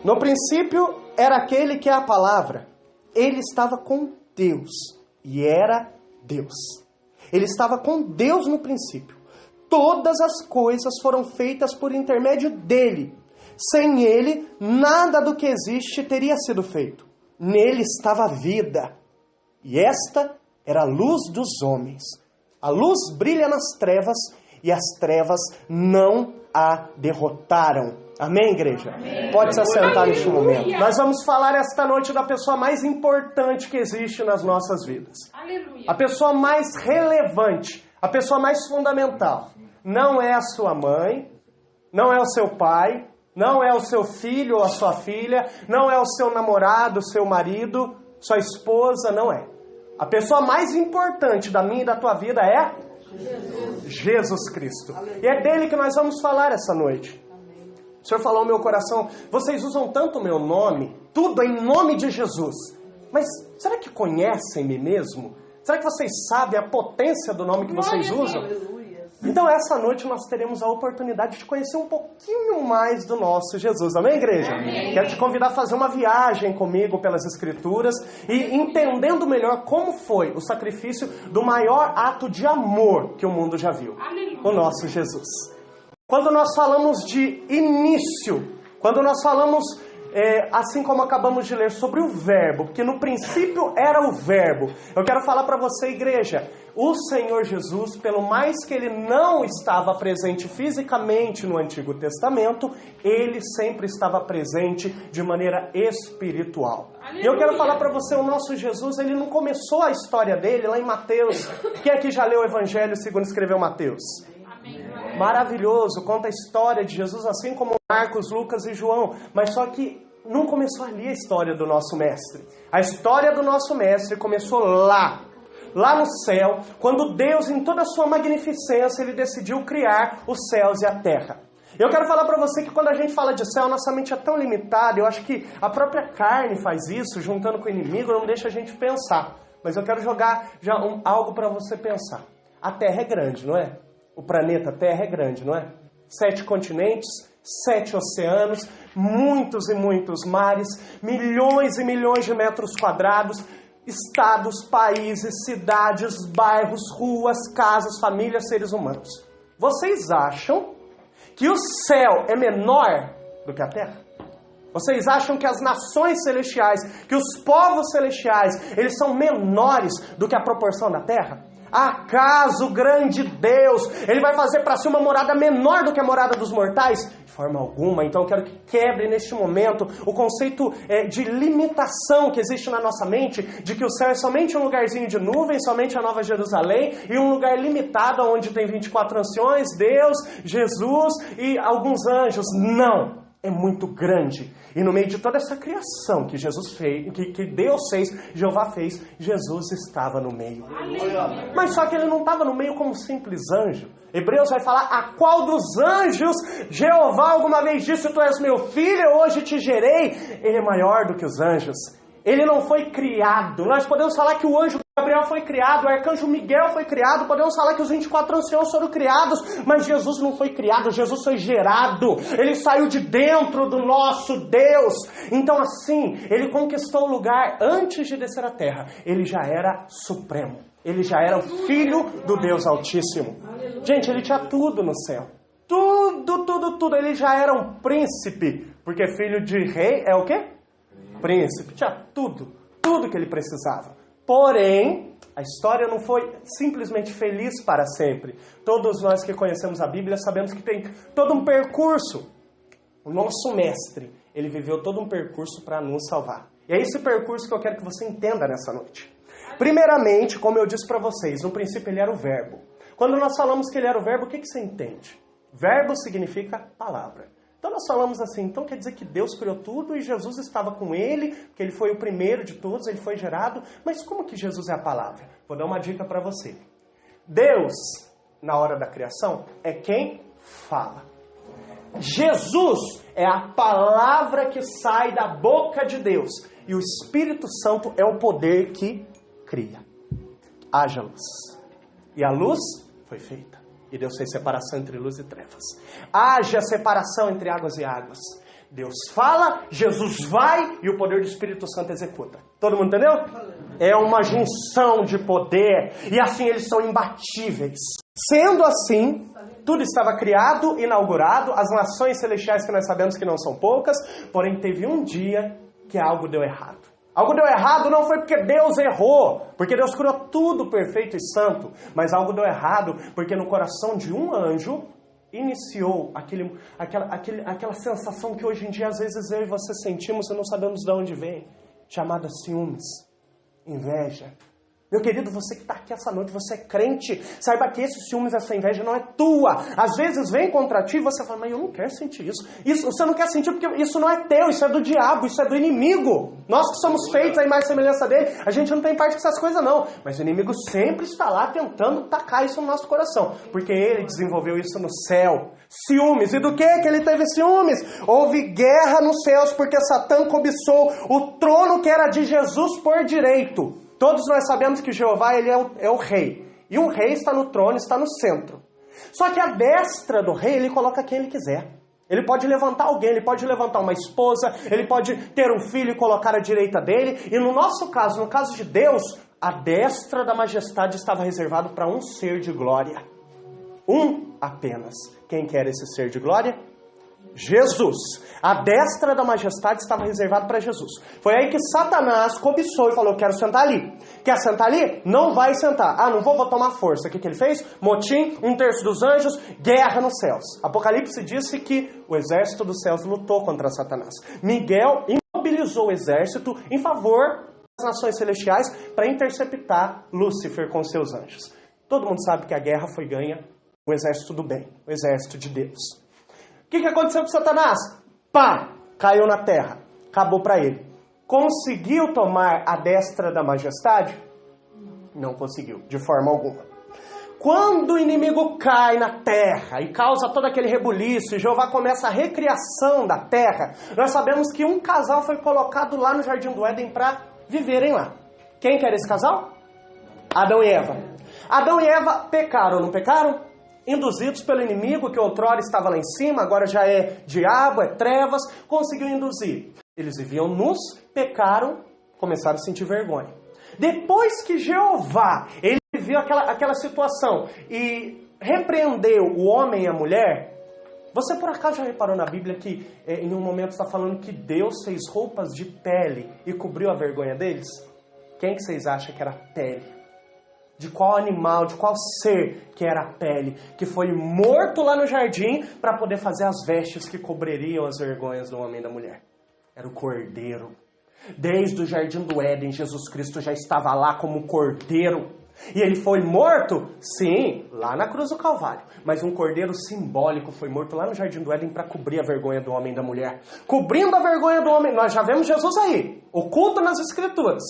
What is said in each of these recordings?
No princípio era aquele que é a palavra. Ele estava com Deus e era Deus. Ele estava com Deus no princípio. Todas as coisas foram feitas por intermédio dele. Sem ele, nada do que existe teria sido feito. Nele estava a vida. E esta era a luz dos homens. A luz brilha nas trevas e as trevas não a derrotaram. Amém, igreja? Amém. Pode se assentar neste momento. Nós vamos falar esta noite da pessoa mais importante que existe nas nossas vidas. Aleluia. A pessoa mais relevante, a pessoa mais fundamental. Não é a sua mãe, não é o seu pai, não é o seu filho ou a sua filha, não é o seu namorado, seu marido, sua esposa, não é. A pessoa mais importante da minha e da tua vida é Jesus Cristo. E é dele que nós vamos falar essa noite. O Senhor falou ao meu coração, vocês usam tanto o meu nome, tudo em nome de Jesus. Mas será que conhecem-me mesmo? Será que vocês sabem a potência do nome que vocês usam? Então essa noite nós teremos a oportunidade de conhecer um pouquinho mais do nosso Jesus. Amém, igreja? Amém. Quero te convidar a fazer uma viagem comigo pelas Escrituras e entendendo melhor como foi o sacrifício do maior ato de amor que o mundo já viu. Amém. O nosso Jesus. Quando nós falamos de início, quando nós falamos, assim como acabamos de ler, sobre o verbo, porque no princípio era o verbo, eu quero falar para você, igreja, o Senhor Jesus, pelo mais que ele não estava presente fisicamente no Antigo Testamento, ele sempre estava presente de maneira espiritual. E eu quero falar para você, o nosso Jesus, ele não começou a história dele lá em Mateus. Quem aqui já leu o Evangelho segundo escreveu Mateus? Maravilhoso, conta a história de Jesus, assim como Marcos, Lucas e João. Mas só que não começou ali a história do nosso mestre. A história do nosso mestre começou lá no céu, quando Deus, em toda a sua magnificência, ele decidiu criar os céus e a terra. Eu quero falar para você que quando a gente fala de céu, nossa mente é tão limitada, eu acho que a própria carne faz isso, juntando com o inimigo, não deixa a gente pensar. Mas eu quero jogar já algo para você pensar. A terra é grande, não é? O planeta Terra é grande, não é? 7 continentes, 7 oceanos, muitos e muitos mares, milhões e milhões de metros quadrados, estados, países, cidades, bairros, ruas, casas, famílias, seres humanos. Vocês acham que o céu é menor do que a Terra? Vocês acham que as nações celestiais, que os povos celestiais, eles são menores do que a proporção da Terra? Acaso o grande Deus, ele vai fazer para si uma morada menor do que a morada dos mortais? De forma alguma. Então eu quero que quebre neste momento o conceito de limitação que existe na nossa mente, de que o céu é somente um lugarzinho de nuvem, somente a Nova Jerusalém, e um lugar limitado onde tem 24 anciões, Deus, Jesus e alguns anjos. Não! É muito grande. E no meio de toda essa criação que Jesus fez, que Deus fez, Jeová fez, Jesus estava no meio. Mas só que ele não estava no meio como um simples anjo. Hebreus vai falar, a qual dos anjos Jeová alguma vez disse, tu és meu filho, hoje te gerei. Ele é maior do que os anjos. Ele não foi criado. Nós podemos falar que o anjo Gabriel foi criado, o arcanjo Miguel foi criado, podemos falar que os 24 anciãos foram criados, mas Jesus não foi criado, Jesus foi gerado. Ele saiu de dentro do nosso Deus. Então assim, ele conquistou o lugar antes de descer à terra. Ele já era supremo. Ele já era o filho do Deus Altíssimo. Gente, ele tinha tudo no céu. Tudo. Ele já era um príncipe, porque filho de rei é o quê? Príncipe. Tinha tudo que ele precisava. Porém, a história não foi simplesmente feliz para sempre. Todos nós que conhecemos a Bíblia sabemos que tem todo um percurso. O nosso mestre, ele viveu todo um percurso para nos salvar. E é esse percurso que eu quero que você entenda nessa noite. Primeiramente, como eu disse para vocês, no princípio ele era o verbo. Quando nós falamos que ele era o verbo, o que você entende? Verbo significa palavra. Então nós falamos assim, então quer dizer que Deus criou tudo e Jesus estava com ele, que ele foi o primeiro de todos, ele foi gerado. Mas como que Jesus é a palavra? Vou dar uma dica para você. Deus, na hora da criação, é quem fala. Jesus é a palavra que sai da boca de Deus. E o Espírito Santo é o poder que cria. Haja luz. E a luz foi feita. E Deus fez separação entre luz e trevas. Haja separação entre águas e águas. Deus fala, Jesus vai e o poder do Espírito Santo executa. Todo mundo entendeu? É uma junção de poder e assim eles são imbatíveis. Sendo assim, tudo estava criado, inaugurado, as nações celestiais que nós sabemos que não são poucas, porém teve um dia que algo deu errado. Algo deu errado não foi porque Deus errou, porque Deus criou tudo perfeito e santo, mas algo deu errado porque no coração de um anjo iniciou aquela sensação que hoje em dia às vezes eu e você sentimos e não sabemos de onde vem, chamada ciúmes, inveja. Meu querido, você que está aqui essa noite, você é crente, saiba que esse ciúmes, essa inveja não é tua. Às vezes vem contra ti e você fala, mas eu não quero sentir isso. Isso você não quer sentir porque isso não é teu, isso é do diabo, isso é do inimigo. Nós que somos feitos à imagem e semelhança dele, a gente não tem parte com essas coisas não. Mas o inimigo sempre está lá tentando tacar isso no nosso coração, porque ele desenvolveu isso no céu. Ciúmes. E do que ele teve ciúmes? Houve guerra nos céus porque Satã cobiçou o trono que era de Jesus por direito. Todos nós sabemos que Jeová ele é o rei. E um rei está no trono, está no centro. Só que a destra do rei, ele coloca quem ele quiser. Ele pode levantar alguém, ele pode levantar uma esposa, ele pode ter um filho e colocar à direita dele. E no nosso caso, no caso de Deus, a destra da majestade estava reservado para um ser de glória. Um apenas. Quem quer esse ser de glória? Jesus. A destra da majestade estava reservada para Jesus. Foi aí que Satanás cobiçou e falou, quero sentar ali. Quer sentar ali? Não vai sentar. Ah, não vou tomar força. O que ele fez? Motim, 1/3 dos anjos, guerra nos céus. Apocalipse disse que o exército dos céus lutou contra Satanás. Miguel imobilizou o exército em favor das nações celestiais para interceptar Lúcifer com seus anjos. Todo mundo sabe que a guerra foi ganha o exército do bem, o exército de Deus. O que aconteceu com Satanás? Pá! Caiu na terra. Acabou para ele. Conseguiu tomar a destra da majestade? Não conseguiu, de forma alguma. Quando o inimigo cai na terra e causa todo aquele rebuliço e Jeová começa a recriação da terra, nós sabemos que um casal foi colocado lá no Jardim do Éden para viverem lá. Quem que era esse casal? Adão e Eva. Adão e Eva pecaram ou não pecaram? Induzidos pelo inimigo que outrora estava lá em cima, agora já é diabo, é trevas, conseguiu induzir. Eles viviam nus, pecaram, começaram a sentir vergonha. Depois que Jeová, ele viu aquela situação e repreendeu o homem e a mulher, você por acaso já reparou na Bíblia que em um momento está falando que Deus fez roupas de pele e cobriu a vergonha deles? Quem que vocês acham que era pele? De qual animal, de qual ser que era a pele, que foi morto lá no jardim para poder fazer as vestes que cobririam as vergonhas do homem e da mulher? Era o cordeiro. Desde o jardim do Éden, Jesus Cristo já estava lá como cordeiro. E ele foi morto? Sim, lá na cruz do Calvário. Mas um cordeiro simbólico foi morto lá no jardim do Éden para cobrir a vergonha do homem e da mulher. Cobrindo a vergonha do homem, nós já vemos Jesus aí, oculto nas Escrituras.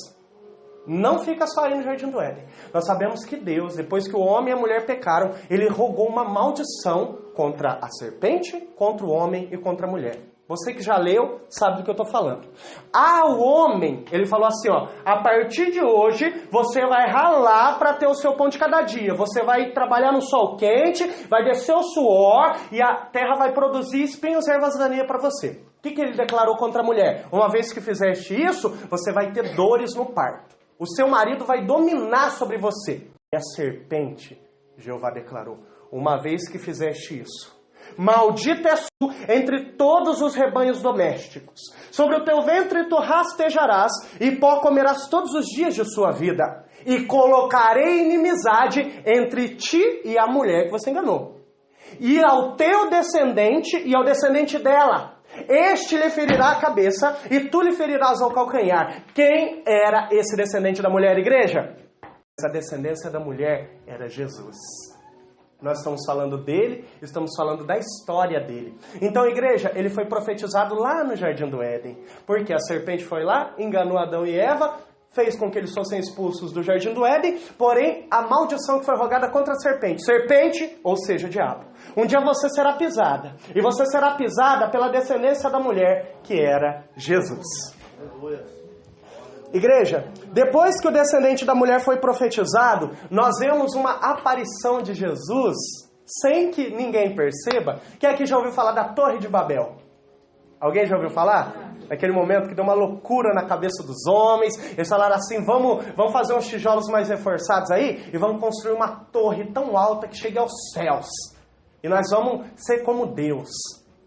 Não fica só aí no Jardim do Éden. Nós sabemos que Deus, depois que o homem e a mulher pecaram, ele rogou uma maldição contra a serpente, contra o homem e contra a mulher. Você que já leu, sabe do que eu estou falando. Ao homem, ele falou assim, ó, a partir de hoje, você vai ralar para ter o seu pão de cada dia. Você vai trabalhar no sol quente, vai descer o suor e a terra vai produzir espinhos e ervas daninhas para você. O que ele declarou contra a mulher? Uma vez que fizeste isso, você vai ter dores no parto. O seu marido vai dominar sobre você. E a serpente, Jeová declarou, uma vez que fizeste isso, maldita és tu entre todos os rebanhos domésticos. Sobre o teu ventre tu rastejarás, e pó comerás todos os dias de sua vida. E colocarei inimizade entre ti e a mulher que você enganou. E ao teu descendente e ao descendente dela. Este lhe ferirá a cabeça e tu lhe ferirás ao calcanhar. Quem era esse descendente da mulher, igreja? Essa descendência da mulher era Jesus. Nós estamos falando dele, estamos falando da história dele. Então, igreja, ele foi profetizado lá no Jardim do Éden. Porque a serpente foi lá, enganou Adão e Eva, fez com que eles fossem expulsos do Jardim do Éden, porém, a maldição que foi rogada contra a serpente, ou seja, o diabo. Um dia você será pisada, e você será pisada pela descendência da mulher, que era Jesus. Igreja, depois que o descendente da mulher foi profetizado, nós vemos uma aparição de Jesus, sem que ninguém perceba. Quem aqui já ouviu falar da Torre de Babel? Alguém já ouviu falar? Naquele momento que deu uma loucura na cabeça dos homens. Eles falaram assim, vamos fazer uns tijolos mais reforçados aí e vamos construir uma torre tão alta que chegue aos céus. E nós vamos ser como Deus.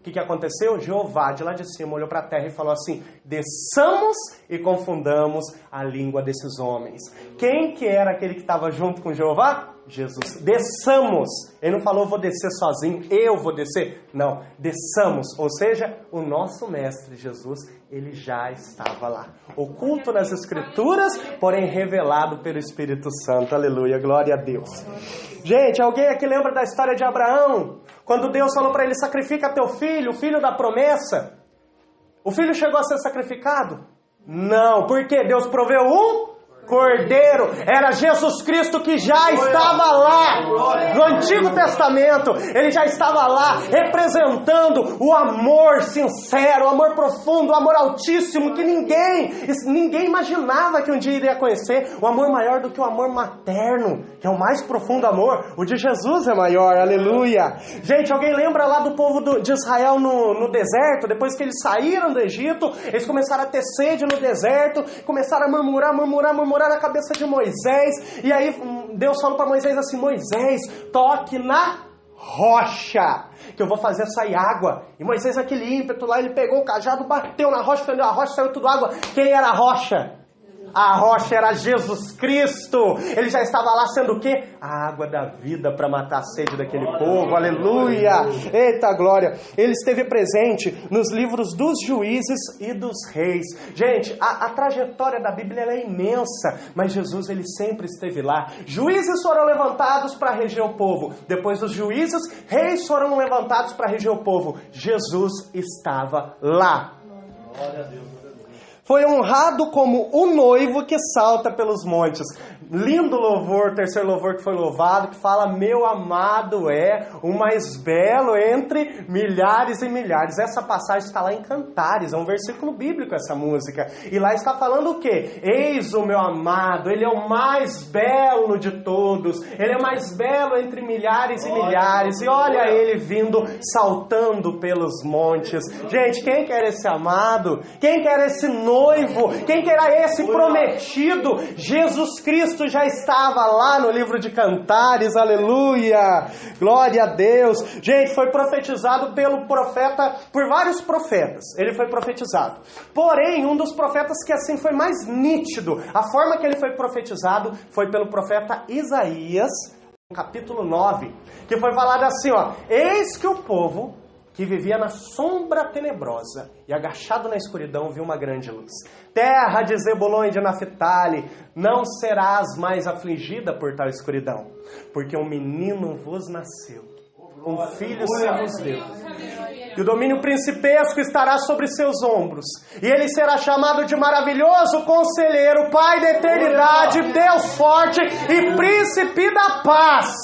O que aconteceu? Jeová de lá de cima olhou para a terra e falou assim, desçamos e confundamos a língua desses homens. Quem que era aquele que estava junto com Jeová? Jesus. Desçamos. Ele não falou, vou descer sozinho, eu vou descer. Não, desçamos. Ou seja, o nosso mestre Jesus, ele já estava lá. Oculto nas Escrituras, porém revelado pelo Espírito Santo. Aleluia, glória a Deus. Gente, alguém aqui lembra da história de Abraão? Quando Deus falou para ele, sacrifica teu filho, o filho da promessa. O filho chegou a ser sacrificado? Não, porque Deus proveu um Cordeiro, era Jesus Cristo que já estava lá, no Antigo Testamento, ele já estava lá, representando o amor sincero, o amor profundo, o amor altíssimo, que ninguém imaginava que um dia iria conhecer, o amor maior do que o amor materno, que é o mais profundo amor, o de Jesus é maior, aleluia. Gente, alguém lembra lá do povo de Israel no deserto, depois que eles saíram do Egito, eles começaram a ter sede no deserto, começaram a murmurar na cabeça de Moisés, e aí Deus falou para Moisés assim, Moisés, toque na rocha, que eu vou fazer sair água. E Moisés, naquele ímpeto lá, ele pegou o cajado, bateu na rocha, fendeu a rocha, saiu tudo água. Quem era a rocha? A rocha era Jesus Cristo. Ele já estava lá sendo o quê? A água da vida para matar a sede daquele povo. Aleluia! Eita glória! Ele esteve presente nos livros dos juízes e dos reis. Gente, a trajetória da Bíblia ela é imensa, mas Jesus ele sempre esteve lá. Juízes foram levantados para reger o povo. Depois dos juízes, reis foram levantados para reger o povo. Jesus estava lá. Glória a Deus. Foi honrado como o noivo que salta pelos montes. Lindo louvor, terceiro louvor que foi louvado, que fala, meu amado é o mais belo entre milhares e milhares. Essa passagem está lá em Cantares, é um versículo bíblico essa música. E lá está falando o quê? Eis o meu amado, ele é o mais belo de todos. Ele é o mais belo entre milhares e milhares. E olha ele vindo, saltando pelos montes. Gente, quem quer esse amado? Quem quer esse noivo? Quem quer esse prometido? Jesus Cristo já estava lá no livro de Cantares, aleluia, glória a Deus. Gente, foi profetizado por vários profetas, ele foi profetizado. Porém, um dos profetas que assim foi mais nítido, a forma que ele foi profetizado foi pelo profeta Isaías, no capítulo 9, que foi falado assim, ó, eis que o povo que vivia na sombra tenebrosa e agachado na escuridão viu uma grande luz. Terra de Zebulon e de Naphtali, não serás mais afligida por tal escuridão, porque um menino vos nasceu, um filho se vos deu. E o domínio principesco estará sobre seus ombros. E ele será chamado de maravilhoso conselheiro, Pai da eternidade, Deus forte e príncipe da paz.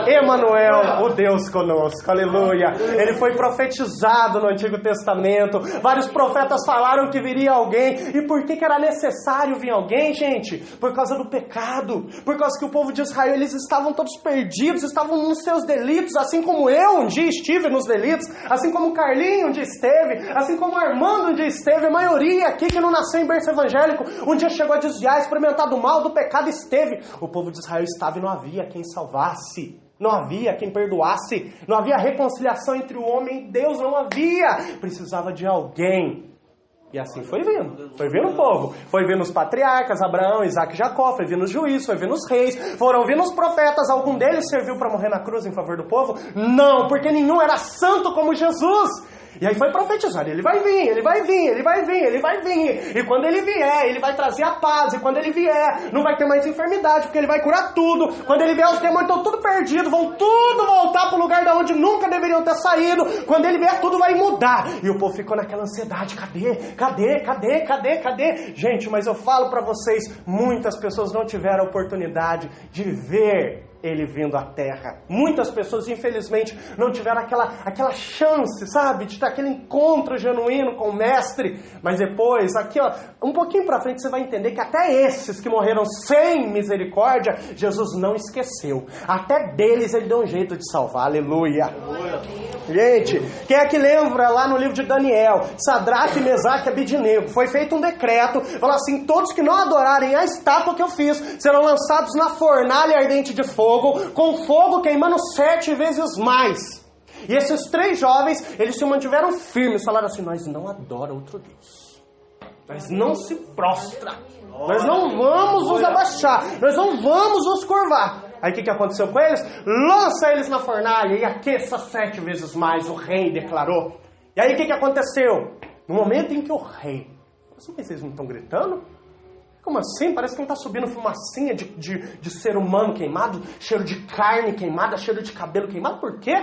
Emanuel, o Deus conosco, aleluia. Ele foi profetizado no Antigo Testamento. Vários profetas falaram que viria alguém. E por que era necessário vir alguém, gente? Por causa do pecado. Por causa que o povo de Israel, eles estavam todos perdidos, estavam nos seus delitos, assim como eu um dia estive nos delitos, assim como o Carlinho um dia esteve, assim como o Armando um dia esteve, a maioria aqui que não nasceu em berço evangélico, um dia chegou a desviar, experimentar do mal, do pecado, esteve. O povo de Israel estava e não havia quem salvasse, não havia quem perdoasse, não havia reconciliação entre o homem e Deus, não havia, precisava de alguém. E assim foi vindo o povo, foi vindo os patriarcas, Abraão, Isaac e Jacó, foi vindo os juízes, foi vindo os reis, foram vindo os profetas, algum deles serviu para morrer na cruz em favor do povo? Não, porque nenhum era santo como Jesus. E aí foi profetizado, ele vai vir. E quando ele vier, ele vai trazer a paz. E quando ele vier, não vai ter mais enfermidade, porque ele vai curar tudo. Quando ele vier, os demônios estão tudo perdidos, vão tudo voltar para o lugar de onde nunca deveriam ter saído. Quando ele vier, tudo vai mudar. E o povo ficou naquela ansiedade, cadê? Gente, mas eu falo para vocês, muitas pessoas não tiveram a oportunidade de ver ele vindo à terra. Muitas pessoas, infelizmente, não tiveram aquela chance, sabe, de ter aquele encontro genuíno com o Mestre. Mas depois, aqui, ó, um pouquinho pra frente, você vai entender que até esses que morreram sem misericórdia, Jesus não esqueceu. Até deles ele deu um jeito de salvar. Aleluia. Gente, quem é que lembra lá no livro de Daniel, Sadraque, Mesaque e Abednego, foi feito um decreto, falou assim, todos que não adorarem a estátua que eu fiz, serão lançados na fornalha ardente de fogo, com fogo queimando 7 vezes mais. E esses 3 jovens, eles se mantiveram firmes, falaram assim, nós não adoramos outro Deus, nós não se prostra, nós não vamos nos abaixar, nós não vamos nos curvar. Aí o que aconteceu com eles? Lança eles na fornalha e aqueça 7 vezes mais, o rei declarou. E aí o que aconteceu? No momento em que o rei... Mas vocês não estão gritando? Como assim? Parece que não está subindo fumacinha de ser humano queimado, cheiro de carne queimada, cheiro de cabelo queimado. Por quê?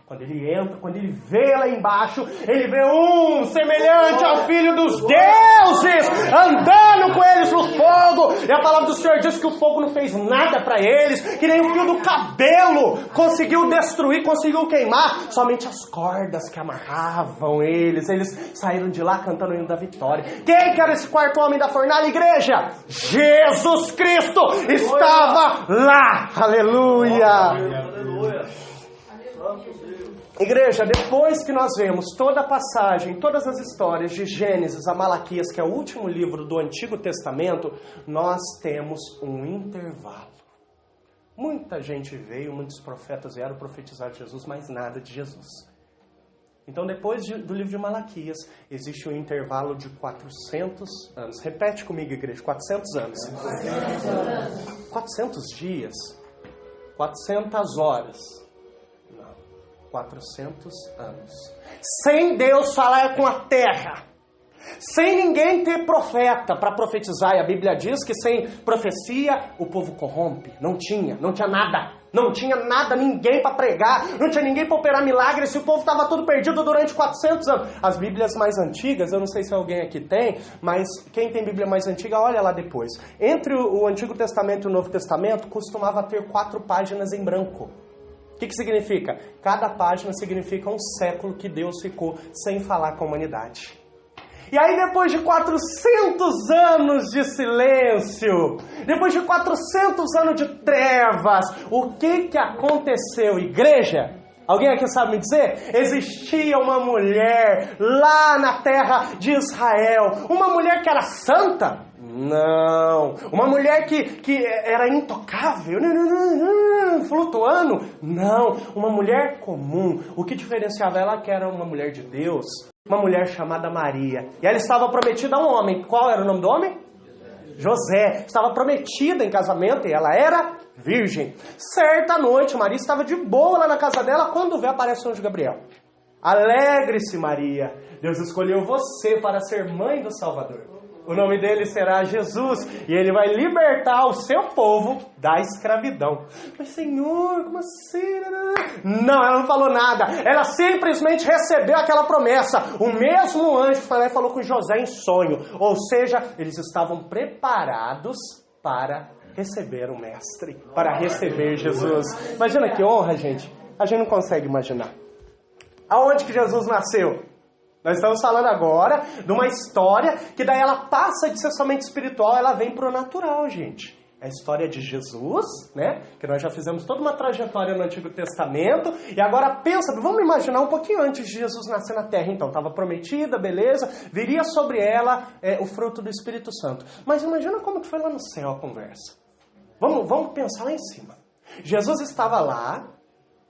Quando ele entra, quando ele vê lá embaixo, ele vê um semelhante ao Filho dos Deuses, andando com eles no fogo. E a palavra do Senhor diz que o fogo não fez nada para eles, que nem o fio do cabelo conseguiu destruir, conseguiu queimar. Somente as cordas que amarravam eles saíram de lá cantando o hino da vitória. Quem que era esse 4º homem da fornalha, igreja? Jesus Cristo estava lá. Aleluia. Aleluia. Igreja, depois que nós vemos toda a passagem, todas as histórias de Gênesis a Malaquias, que é o último livro do Antigo Testamento, nós temos um intervalo. Muita gente veio, muitos profetas vieram profetizar de Jesus, mas nada de Jesus. Então, depois do livro de Malaquias, existe um intervalo de 400 anos. Repete comigo, igreja, 400 anos. 400 dias, 400 horas. 400 anos. Sem Deus falar com a terra. Sem ninguém ter profeta para profetizar. E a Bíblia diz que sem profecia o povo corrompe. Não tinha nada. Não tinha nada, ninguém para pregar. Não tinha ninguém para operar milagres. Se o povo estava tudo perdido durante 400 anos. As Bíblias mais antigas, eu não sei se alguém aqui tem, mas quem tem Bíblia mais antiga, olha lá depois. Entre o Antigo Testamento e o Novo Testamento, costumava ter 4 páginas em branco. O que significa? Cada página significa um século que Deus ficou sem falar com a humanidade. E aí depois de 400 anos de silêncio, depois de 400 anos de trevas, o que aconteceu, igreja? Alguém aqui sabe me dizer? Existia uma mulher lá na terra de Israel, uma mulher que era santa? Não. Uma mulher que era intocável? Não. Flutuando? Não. Uma mulher comum. O que diferenciava ela que era uma mulher de Deus? Uma mulher chamada Maria. E ela estava prometida a um homem. Qual era o nome do homem? José. Estava prometida em casamento e ela era virgem. Certa noite, Maria estava de boa lá na casa dela quando vê aparece o anjo Gabriel. Alegre-se, Maria. Deus escolheu você para ser mãe do Salvador. O nome dele será Jesus e ele vai libertar o seu povo da escravidão. Mas Senhor, como assim? Não, ela não falou nada. Ela simplesmente recebeu aquela promessa. O mesmo anjo falou com José em sonho. Ou seja, eles estavam preparados para receber o Mestre, para receber Jesus. Imagina que honra, gente. A gente não consegue imaginar. Aonde que Jesus nasceu? Nós estamos falando agora de uma história que daí ela passa de ser somente espiritual, ela vem para o natural, gente. É a história de Jesus, né? Que nós já fizemos toda uma trajetória no Antigo Testamento. E agora pensa, vamos imaginar um pouquinho antes de Jesus nascer na Terra. Então, estava prometida, beleza. Viria sobre ela o fruto do Espírito Santo. Mas imagina como que foi lá no céu a conversa. Vamos pensar lá em cima. Jesus estava lá.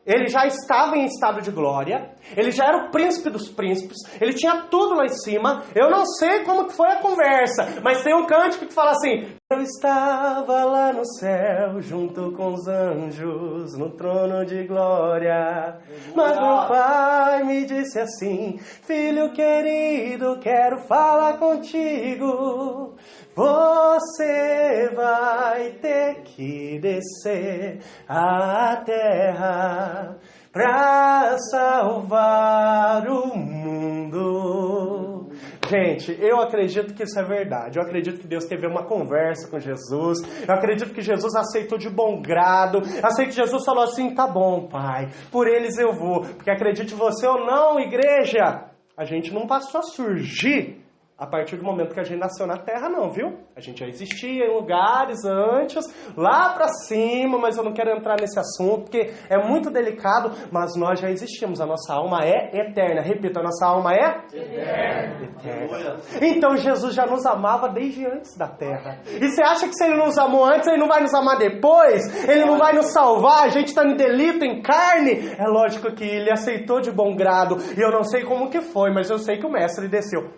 Ele já estava em estado de glória, ele já era o príncipe dos príncipes, ele tinha tudo lá em cima. Eu não sei como que foi a conversa, mas tem um cântico que fala assim: eu estava lá no céu, junto com os anjos, no trono de glória. Mas meu pai me disse assim: filho querido, quero falar contigo. Você vai ter que descer à terra para salvar o mundo. Gente, eu acredito que isso é verdade. Eu acredito que Deus teve uma conversa com Jesus. Eu acredito que Jesus aceitou de bom grado. Eu aceito que Jesus falou assim: tá bom, pai, por eles eu vou. Porque acredite você ou não, igreja, a gente não passou a surgir A partir do momento que a gente nasceu na Terra, não, viu? A gente já existia em lugares antes, lá pra cima, mas eu não quero entrar nesse assunto, porque é muito delicado, mas nós já existimos. A nossa alma é eterna. Repita, a nossa alma é? Eterna. Então Jesus já nos amava desde antes da Terra. E você acha que se Ele nos amou antes, Ele não vai nos amar depois? Ele não vai nos salvar? A gente está em delito, em carne? É lógico que Ele aceitou de bom grado. E eu não sei como que foi, mas eu sei que o Mestre desceu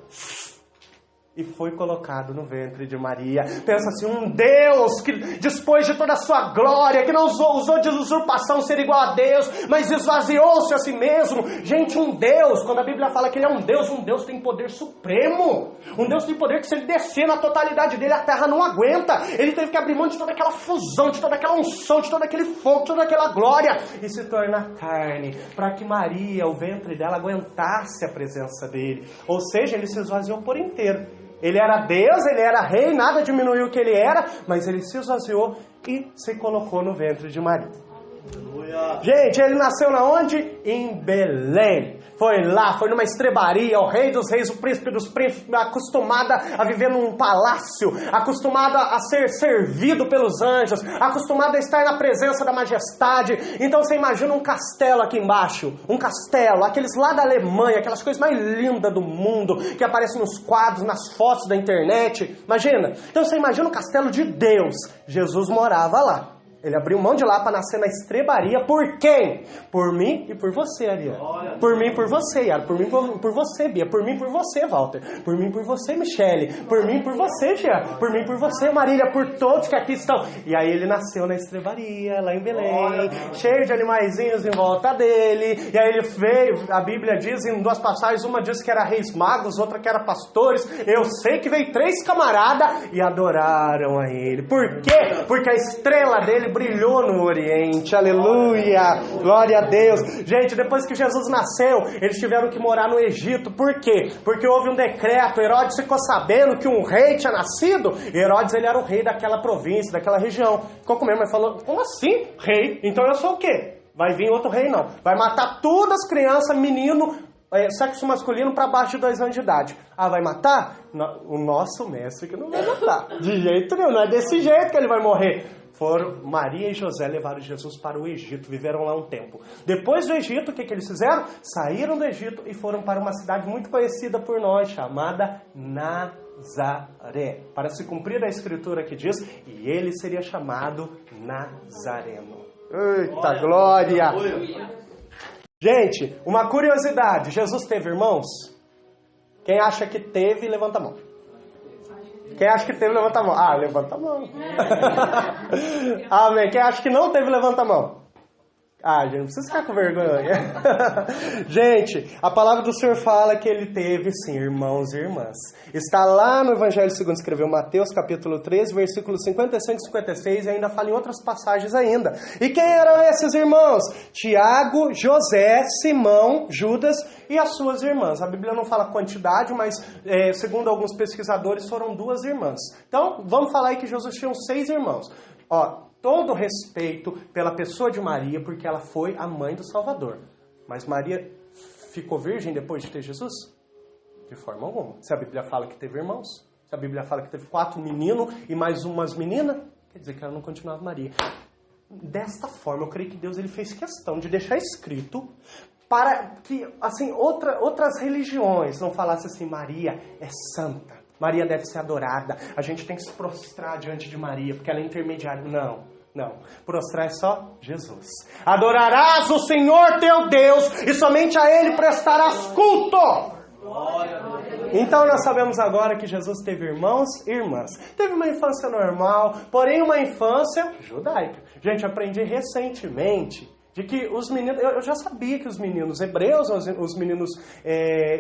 e foi colocado no ventre de Maria. Pensa assim, um Deus que dispôs de toda a sua glória, que não usou de usurpação ser igual a Deus, mas esvaziou-se a si mesmo. Gente, um Deus, quando a Bíblia fala que Ele é um Deus tem poder supremo. Um Deus tem poder que se Ele descer na totalidade dele, a terra não aguenta. Ele teve que abrir mão de toda aquela fusão, de toda aquela unção, de todo aquele fogo, de toda aquela glória, e se tornar carne, para que Maria, o ventre dela, aguentasse a presença dele. Ou seja, Ele se esvaziou por inteiro. Ele era Deus, Ele era rei, nada diminuiu o que Ele era, mas Ele se esvaziou e se colocou no ventre de Maria. Aleluia. Gente, Ele nasceu na onde? Em Belém. Foi lá, foi numa estrebaria, o rei dos reis, o príncipe dos príncipes, acostumada a viver num palácio, acostumada a ser servido pelos anjos, acostumada a estar na presença da majestade. Então você imagina um castelo aqui embaixo, um castelo, aqueles lá da Alemanha, aquelas coisas mais lindas do mundo, que aparecem nos quadros, nas fotos da internet. Imagina. Então você imagina um castelo de Deus. Jesus morava lá. Ele abriu mão de lá para nascer na estrebaria. Por quem? Por mim e por você, Ariane. Por mim e por você, Yara. Por mim e por você, Bia. Por mim e por você, Walter. Por mim e por você, Michele. Por mim e por você, Jean. Por mim e por você, Marília. Por todos que aqui estão. E aí ele nasceu na estrebaria, lá em Belém. Cheio de animaizinhos em volta dele. E aí ele veio, a Bíblia diz em duas passagens, uma diz que era reis magos, outra que era pastores. Eu sei que veio 3 camaradas e adoraram a ele. Por quê? Porque a estrela dele brilhou no Oriente, aleluia, glória a Deus. Gente, depois que Jesus nasceu, eles tiveram que morar no Egito. Por quê? Porque houve um decreto. Herodes ficou sabendo que um rei tinha nascido. E Herodes, ele era o rei daquela província, daquela região. Ficou com medo, mas falou, como assim, rei? Então eu sou o quê? Vai vir outro rei, não. Vai matar todas as crianças, menino, sexo masculino para baixo de 2 anos de idade. Ah, vai matar? O nosso mestre que não vai matar. De jeito nenhum, não é desse jeito que ele vai morrer. Maria e José levaram Jesus para o Egito, viveram lá um tempo. Depois do Egito, o que eles fizeram? Saíram do Egito e foram para uma cidade muito conhecida por nós, chamada Nazaré. Para se cumprir a escritura que diz, e ele seria chamado Nazareno. Eita glória! Gente, uma curiosidade, Jesus teve irmãos? Quem acha que teve, levanta a mão. Quem acha que teve, levanta a mão. Ah, levanta a mão. Amém. Quem acha que não teve, levanta a mão. Ah, gente, não precisa ficar com vergonha. Gente, a palavra do Senhor fala que ele teve, sim, irmãos e irmãs. Está lá no Evangelho segundo escreveu Mateus, capítulo 13, versículos 55 e 56, e ainda fala em outras passagens ainda. E quem eram esses irmãos? Tiago, José, Simão, Judas e as suas irmãs. A Bíblia não fala quantidade, mas segundo alguns pesquisadores, foram 2 irmãs. Então, vamos falar aí que Jesus tinha 6 irmãos. Ó, todo respeito pela pessoa de Maria, porque ela foi a mãe do Salvador. Mas Maria ficou virgem depois de ter Jesus? De forma alguma. Se a Bíblia fala que teve irmãos, se a Bíblia fala que teve 4 meninos e mais umas meninas, quer dizer que ela não continuava Maria. Desta forma, eu creio que Deus ele fez questão de deixar escrito para que assim, outras religiões não falassem assim, Maria é santa. Maria deve ser adorada. A gente tem que se prostrar diante de Maria, porque ela é intermediária. Não. Prostrar é só Jesus. Adorarás o Senhor teu Deus e somente a Ele prestarás culto. Então nós sabemos agora que Jesus teve irmãos e irmãs. Teve uma infância normal, porém uma infância judaica. Gente, aprendi recentemente de que os meninos, eu já sabia que os meninos hebreus, os meninos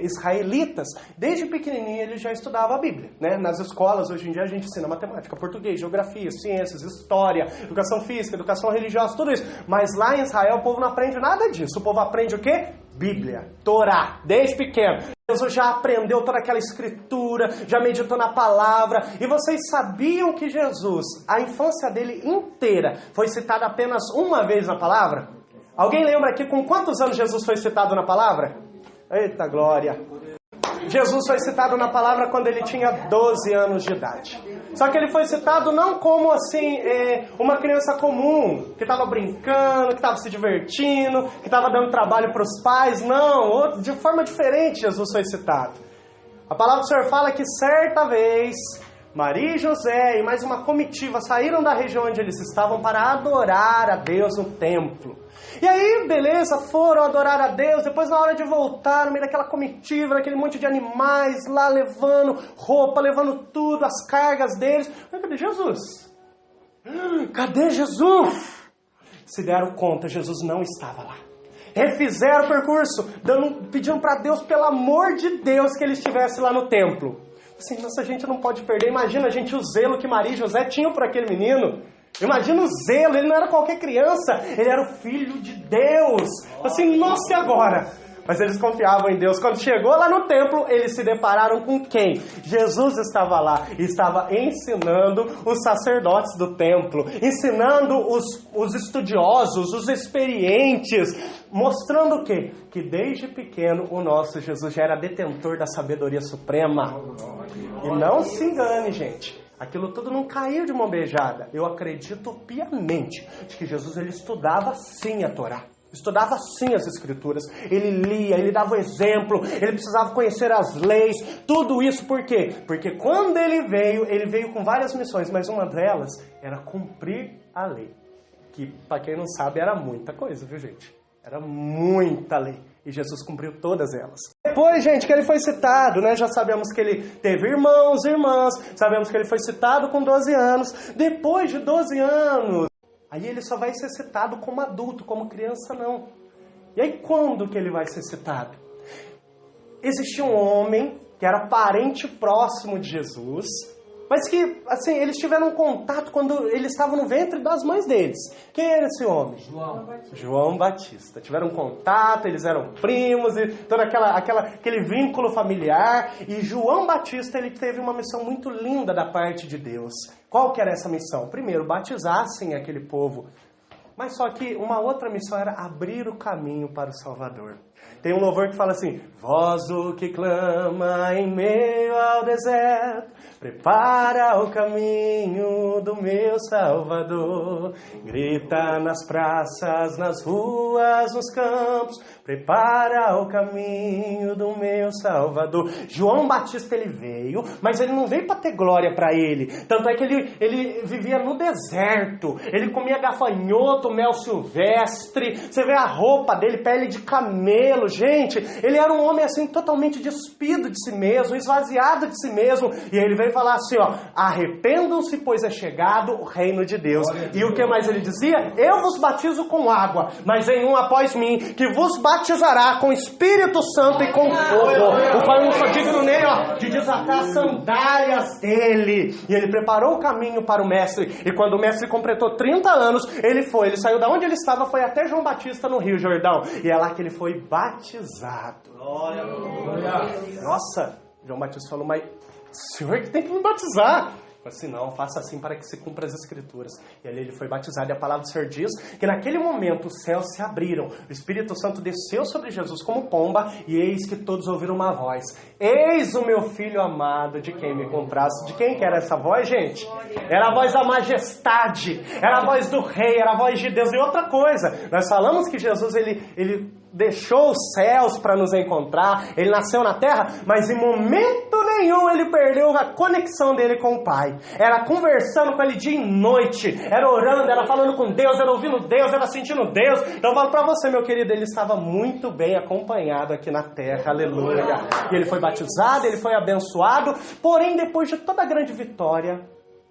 israelitas, desde pequenininho eles já estudavam a Bíblia, né? Nas escolas hoje em dia a gente ensina matemática, português, geografia, ciências, história, educação física, educação religiosa, tudo isso. Mas lá em Israel o povo não aprende nada disso. O povo aprende o quê? Bíblia, Torá, desde pequeno. Jesus já aprendeu toda aquela escritura, já meditou na palavra. E vocês sabiam que Jesus, a infância dele inteira, foi citada apenas uma vez na palavra? Alguém lembra aqui com quantos anos Jesus foi citado na palavra? Eita glória! Jesus foi citado na palavra quando ele tinha 12 anos de idade. Só que ele foi citado não como assim, uma criança comum, que estava brincando, que estava se divertindo, que estava dando trabalho para os pais. Não, de forma diferente Jesus foi citado. A palavra do Senhor fala que certa vez, Maria e José e mais uma comitiva saíram da região onde eles estavam para adorar a Deus no templo. E aí, beleza, foram adorar a Deus. Depois, na hora de voltar, no meio daquela comitiva, daquele monte de animais lá levando roupa, levando tudo, as cargas deles. Mas cadê Jesus? Cadê Jesus? Se deram conta, Jesus não estava lá. Refizeram o percurso, pedindo para Deus, pelo amor de Deus, que ele estivesse lá no templo. Assim, nossa, a gente não pode perder. Imagina, gente, o zelo que Maria e José tinham por aquele menino. Imagina o zelo, ele não era qualquer criança, ele era o filho de Deus. Assim, nossa, e agora? Mas eles confiavam em Deus. Quando chegou lá no templo, eles se depararam com quem? Jesus estava lá e estava ensinando os sacerdotes do templo, ensinando os estudiosos, os experientes, mostrando o quê? Que desde pequeno o nosso Jesus já era detentor da sabedoria suprema. E não se engane, gente. Aquilo tudo não caiu de mão beijada. Eu acredito piamente de que Jesus ele estudava sim a Torá. Estudava sim as Escrituras. Ele lia, ele dava o exemplo, ele precisava conhecer as leis. Tudo isso por quê? Porque quando ele veio com várias missões, mas uma delas era cumprir a lei. Que, para quem não sabe, era muita coisa, viu, gente? Era muita lei. E Jesus cumpriu todas elas. Depois, gente, que ele foi citado, né? Já sabemos que ele teve irmãos e irmãs. Sabemos que ele foi citado com 12 anos. Depois de 12 anos, aí ele só vai ser citado como adulto, como criança não. E aí quando que ele vai ser citado? Existia um homem que era parente próximo de Jesus, mas que, assim, eles tiveram contato quando ele estava no ventre das mães deles. Quem era esse homem? João Batista. Tiveram contato, eles eram primos, e todo aquele vínculo familiar. E João Batista, ele teve uma missão muito linda da parte de Deus. Qual que era essa missão? Primeiro, batizassem aquele povo. Mas só que uma outra missão era abrir o caminho para o Salvador. Tem um louvor que fala assim: voz o que clama em meio ao deserto, prepara o caminho do meu Salvador. Grita nas praças, nas ruas, nos campos, prepara o caminho do meu Salvador. João Batista ele veio, mas ele não veio para ter glória para ele. Tanto é que ele vivia no deserto. Ele comia gafanhoto, mel silvestre. Você vê a roupa dele, pele de camelo. Gente, ele era um homem assim totalmente despido de si mesmo, esvaziado de si mesmo. E ele veio falar assim, ó: arrependam-se, pois é chegado o reino de Deus. E o que mais ele dizia? Eu vos batizo com água, mas vem um após mim, que vos batizará com Espírito Santo e com fogo, o qual eu não sou digno nele, ó, de desatar as sandálias dele. E ele preparou o caminho para o mestre. E quando o mestre completou 30 anos, ele saiu da onde ele estava, foi até João Batista no Rio Jordão. E é lá que ele foi batizado. Glória. Nossa, João Batista falou: mas o senhor que tem que me batizar. Eu falei assim: não, faça assim para que se cumpra as Escrituras. E ali ele foi batizado, e a palavra do Senhor diz que naquele momento os céus se abriram, o Espírito Santo desceu sobre Jesus como pomba, e eis que todos ouviram uma voz: eis o meu filho amado, de quem me comprasse. De quem que era essa voz, gente? Era a voz da majestade, era a voz do rei, era a voz de Deus. E outra coisa, nós falamos que Jesus ele deixou os céus para nos encontrar, ele nasceu na terra, mas em momento nenhum ele perdeu a conexão dele com o Pai. Era conversando com ele dia e noite, era orando, era falando com Deus, era ouvindo Deus, era sentindo Deus. Então eu falo para você, meu querido, ele estava muito bem acompanhado aqui na terra, aleluia. E ele foi batizado, ele foi abençoado, porém depois de toda a grande vitória,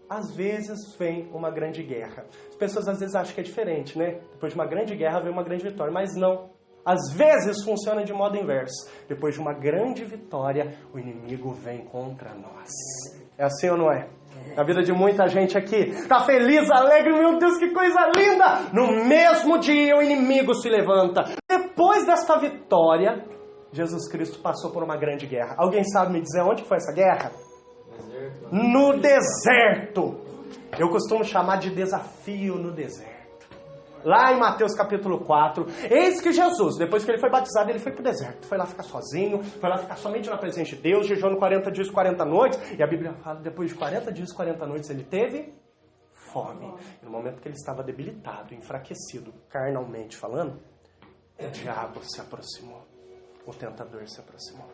às vezes vem uma grande guerra. As pessoas às vezes acham que é diferente, né? Depois de uma grande guerra vem uma grande vitória, mas não. Às vezes funciona de modo inverso. Depois de uma grande vitória, o inimigo vem contra nós. É assim ou não é? Na vida de muita gente aqui, tá feliz, alegre, meu Deus, que coisa linda! No mesmo dia o inimigo se levanta. Depois desta vitória, Jesus Cristo passou por uma grande guerra. Alguém sabe me dizer onde foi essa guerra? No deserto. Eu costumo chamar de desafio no deserto. Lá em Mateus capítulo 4, eis que Jesus, depois que ele foi batizado, ele foi para o deserto. Foi lá ficar sozinho, foi lá ficar somente na presença de Deus, jejuando 40 dias e 40 noites. E a Bíblia fala que depois de 40 dias e 40 noites ele teve fome. E no momento que ele estava debilitado, enfraquecido, carnalmente falando, o diabo se aproximou. O tentador se aproximou.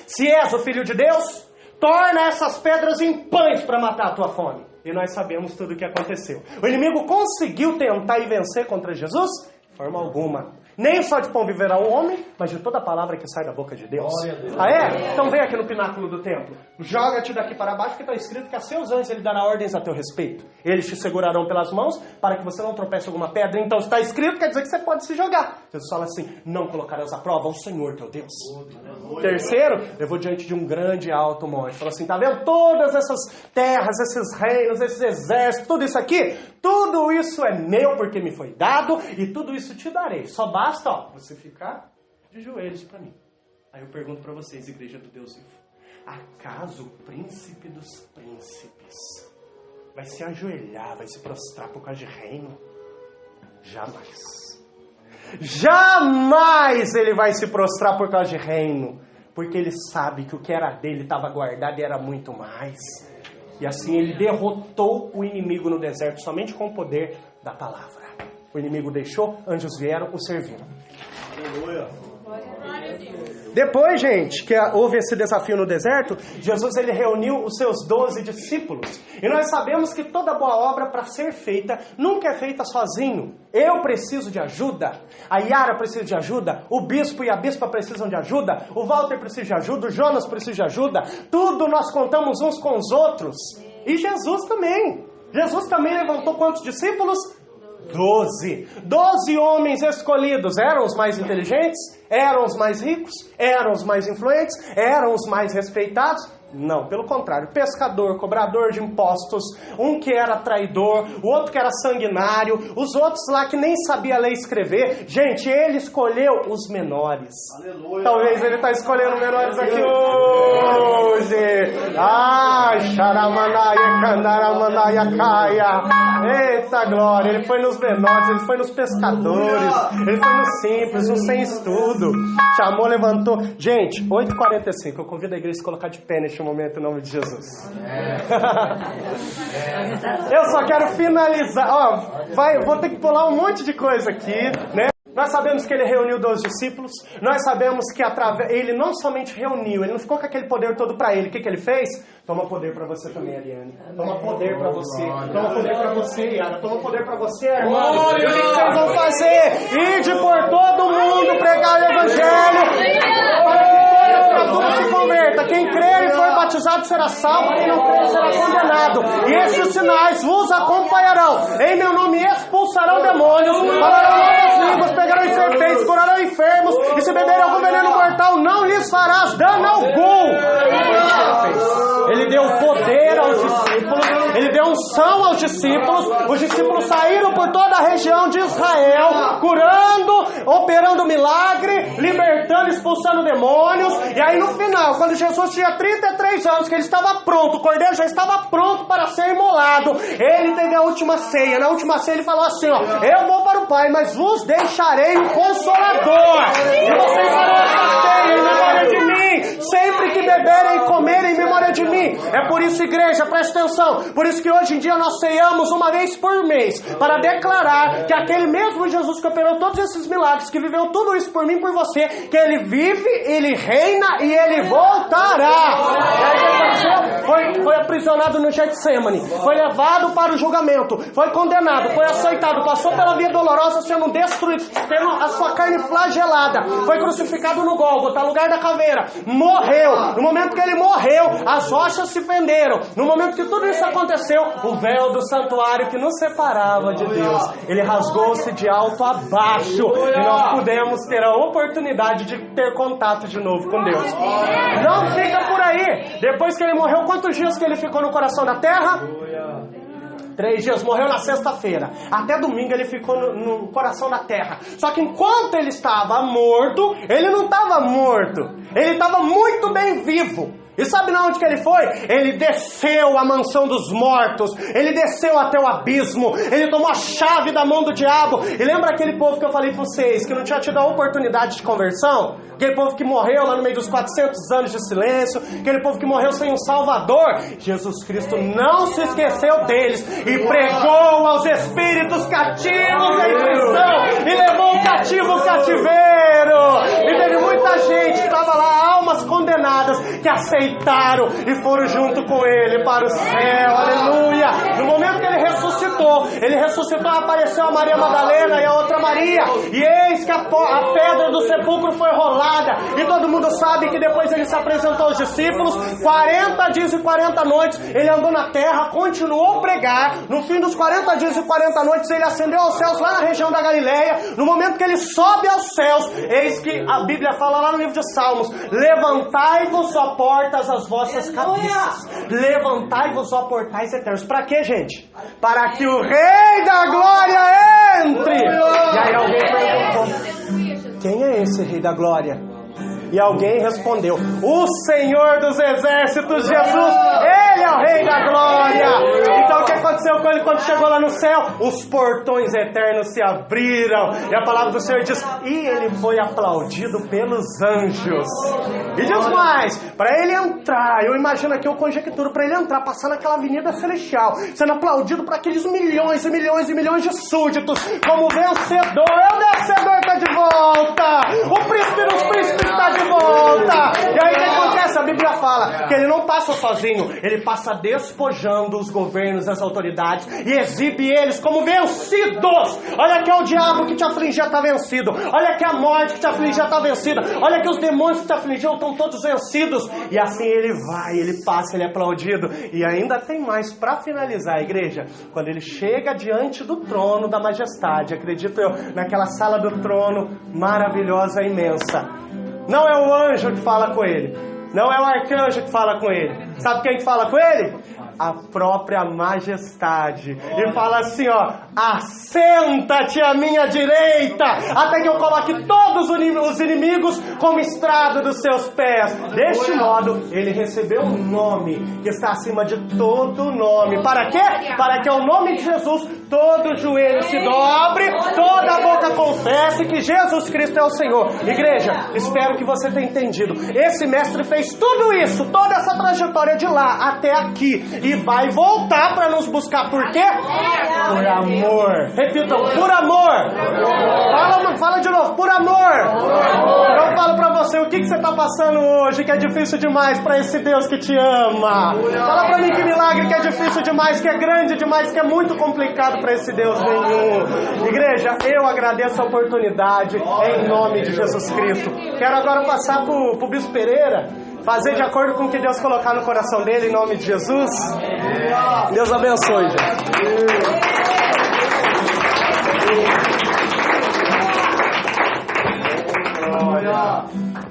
Se és o Filho de Deus, torna essas pedras em pães para matar a tua fome. E nós sabemos tudo o que aconteceu. O inimigo conseguiu tentar e vencer contra Jesus? De forma alguma. Nem só de pão viverá o homem, mas de toda a palavra que sai da boca de Deus. Ah é? Então vem aqui no pináculo do templo. Joga-te daqui para baixo, que está escrito que a seus anjos ele dará ordens a teu respeito. Eles te segurarão pelas mãos para que você não tropece alguma pedra. Então está escrito, quer dizer que você pode se jogar. Jesus fala assim, não colocarás à prova o Senhor teu Deus. Terceiro, levou diante de um grande alto monte. Falou assim, tá vendo todas essas terras, esses reinos, esses exércitos, tudo isso aqui? Tudo isso é meu porque me foi dado e tudo isso te darei. Só basta, ó, você ficar de joelhos para mim. Aí eu pergunto para vocês, igreja do Deus vivo, acaso o príncipe dos príncipes vai se ajoelhar, vai se prostrar por causa de reino? Jamais. Jamais ele vai se prostrar por causa de reino, porque ele sabe que o que era dele estava guardado e era muito mais. E assim ele derrotou o inimigo no deserto somente com o poder da palavra. O inimigo deixou, anjos vieram, o serviram. Aleluia. Depois, gente, que houve esse desafio no deserto, Jesus ele reuniu os seus 12 discípulos. E nós sabemos que toda boa obra para ser feita nunca é feita sozinho. Eu preciso de ajuda, a Yara precisa de ajuda, o bispo e a bispa precisam de ajuda, o Walter precisa de ajuda, o Jonas precisa de ajuda. Tudo nós contamos uns com os outros. E Jesus também. Jesus também levantou quantos discípulos? 12 homens escolhidos. Eram os mais inteligentes? Eram os mais ricos? Eram os mais influentes? Eram os mais respeitados? Não, pelo contrário, pescador, cobrador de impostos, um que era traidor, o outro que era sanguinário, os outros lá que nem sabia ler e escrever. Gente, ele escolheu os menores. Aleluia. Talvez ele está escolhendo menores aqui hoje. Xaramanaia, Candaramanaia, Caia. Eita glória, ele foi nos menores, ele foi nos pescadores, ele foi nos simples, nos sem estudo. Chamou, levantou. Gente, 8h45, eu convido a igreja a se colocar de pé neste momento em nome de Jesus. Eu só quero finalizar. Vou ter que pular um monte de coisa aqui, né? Nós sabemos que ele reuniu 12 discípulos. Nós sabemos que ele não somente reuniu, ele não ficou com aquele poder todo para ele. O que ele fez? Toma poder para você também, Ariane. Toma poder para você. Toma poder para você, Yara. Toma poder para você, irmão. E o que vocês vão fazer? Ide por todo mundo, pregar o evangelho, para que toda criatura se converta. Quem crer e for batizado será salvo, quem não crer será condenado. E esses sinais vos acompanharão. Em meu nome expulsarão demônios, falarão novas línguas, pegarão em serpentes, curarão enfermos, e se beberem algum veneno mortal, não lhes farás dano algum. Ele deu poder aos discípulos, ele deu unção aos discípulos. Os discípulos saíram por toda a região de Israel, curando, operando milagre, libertando, expulsando demônios. E aí no final, quando Jesus tinha 33 anos, que ele estava pronto, o cordeiro já estava pronto para ser imolado, ele teve a última ceia. Na última ceia ele falou assim, eu vou para o Pai, mas vos deixarei um Consolador, e vocês farão essa ceia em memória de mim, sempre que beberem e comerem em memória de mim. É por isso, igreja, presta atenção, por isso que hoje em dia nós ceiamos uma vez por mês, para declarar que aquele mesmo Jesus que operou todos esses milagres, que viveu tudo isso por mim e por você, que ele vive, ele reina e ele voltará. Foi aprisionado no Getsemane, foi levado para o julgamento, foi condenado, foi açoitado, passou pela via dolorosa, sendo destruído, tendo a sua carne flagelada, foi crucificado no Gólgota, lugar da caveira, morreu. No momento que ele morreu, as rochas se fenderam. No momento que tudo isso aconteceu, o véu do santuário que nos separava de Deus, ele rasgou-se de alto a baixo, e nós pudemos ter a oportunidade de ter contato de novo com Deus. Não fica por aí. Depois que ele morreu, quantos dias que ele ficou no coração da terra? 3 dias, morreu na sexta-feira. Até domingo ele ficou no coração da terra. Só que enquanto ele estava morto, ele não estava morto. Ele estava muito bem vivo. E sabe na onde que ele foi? Ele desceu à mansão dos mortos. Ele desceu até o abismo. Ele tomou a chave da mão do diabo. E lembra aquele povo que eu falei para vocês, que não tinha tido a oportunidade de conversão? Aquele povo que morreu lá no meio dos 400 anos de silêncio. Aquele povo que morreu sem um Salvador. Jesus Cristo não se esqueceu deles e pregou aos espíritos cativos em prisão e levou o cativo ao cativeiro. E teve muita gente que estava lá, almas condenadas, que aceitaram e foram junto com ele para o céu. Aleluia! No momento que ele ressuscitou, apareceu a Maria Madalena e a outra Maria. E eis que a pedra do sepulcro foi rolada. E todo mundo sabe que depois ele se apresentou aos discípulos. 40 dias e 40 noites ele andou na terra, continuou a pregar. No fim dos 40 dias e 40 noites ele ascendeu aos céus lá na região da Galileia. No momento que ele sobe aos céus, eis que a Bíblia fala lá no livro de Salmos: levantai-vos, ó portas, as vossas cabeças. Levantai-vos, ó portais eternos. Para quê, gente? Para que o Rei da Glória entre. E aí alguém perguntou: quem é esse Rei da Glória? E alguém respondeu: o Senhor dos Exércitos, Jesus. Ele é o Rei da Glória. Então o que aconteceu com ele quando chegou lá no céu? Os portões eternos se abriram. E a palavra do Senhor diz: e ele foi aplaudido pelos anjos. E diz mais: para ele entrar, eu imagino aqui, eu conjecturo, para ele entrar, passar naquela avenida celestial, sendo aplaudido por aqueles milhões e milhões e milhões de súditos, como vencedor. É o vencedor, está de volta. O príncipe dos príncipes está de volta. E aí o que acontece? A Bíblia fala que ele não passa sozinho, ele passa despojando os governos, as autoridades, e exibe eles como vencidos. Olha que é o diabo que te afligia está vencido. Olha que a morte que te afligia está vencida. Olha que os demônios que te afligiam estão todos vencidos. E assim ele vai, ele passa, ele é aplaudido. E ainda tem mais para finalizar, a igreja. Quando ele chega diante do trono da majestade, acredito eu, naquela sala do trono maravilhosa, imensa, não é o anjo que fala com ele, não é o arcanjo que fala com ele. Sabe quem que fala com ele? A própria majestade. E fala assim, ó: assenta-te à minha direita, até que eu coloque todos os inimigos como estrado dos seus pés. Deste modo, ele recebeu um nome que está acima de todo nome. Para quê? Para que ao nome de Jesus todo joelho se dobre, toda a boca confesse que Jesus Cristo é o Senhor. Igreja, espero que você tenha entendido. Esse mestre fez tudo isso, toda essa trajetória de lá até aqui, e vai voltar para nos buscar. Por quê? Por amor. Repitam: por amor. Fala de novo: por amor. Eu falo para você, o que você está passando hoje que é difícil demais para esse Deus que te ama? Fala para mim que milagre que é difícil demais, que é grande demais, que é muito complicado para esse Deus nenhum. Igreja, eu agradeço a oportunidade em nome de Jesus Cristo. Quero agora passar para o Bispo Pereira fazer de acordo com o que Deus colocar no coração dele, em nome de Jesus. Deus abençoe, gente.